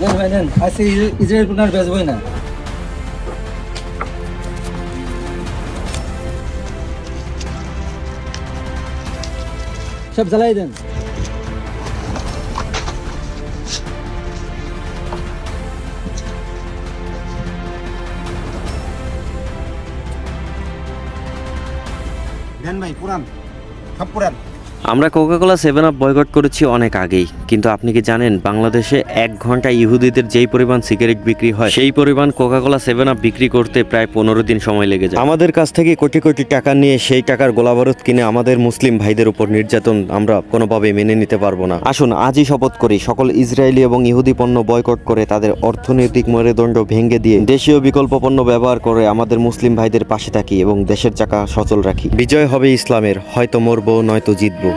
নেন ভাই নেন, আজকে ইসরায়েল পণ্য আর বেচবই না। সব জ্বালাই দেন। দেন ভাই, পুরান সব পুরান। আমরা কোকাকোলা 7 আপ বয়কট করেছি অনেক আগেই, কিন্তু আপনি কি জানেন বাংলাদেশে 1 ঘন্টায় ইহুদিদের যেই পরিমাণ সিগারেট বিক্রি হয় সেই পরিমাণ কোকাকোলা 7 আপ বিক্রি করতে প্রায় 15 দিন সময় লেগে যায়। আমাদের কাছ থেকে কোটি কোটি টাকা নিয়ে সেই টাকার গোলাবারুদ কিনে আমাদের মুসলিম ভাইদের উপর নির্যাতন আমরা কোনোভাবেই মেনে নিতে পারবো না। আসুন আজই শপথ করি সকল ইসরায়েলি এবং ইহুদি পণ্য বয়কট করে তাদের অর্থনৈতিক মেরুদণ্ড ভেঙে দিয়ে দেশীয় বিকল্প পণ্য ব্যবহার করে আমাদের মুসলিম ভাইদের পাশে থাকি এবং দেশের চাকা সচল রাখি। বিজয় হবে ইসলামের, হয়তো মরবো নয়তো জিতবো।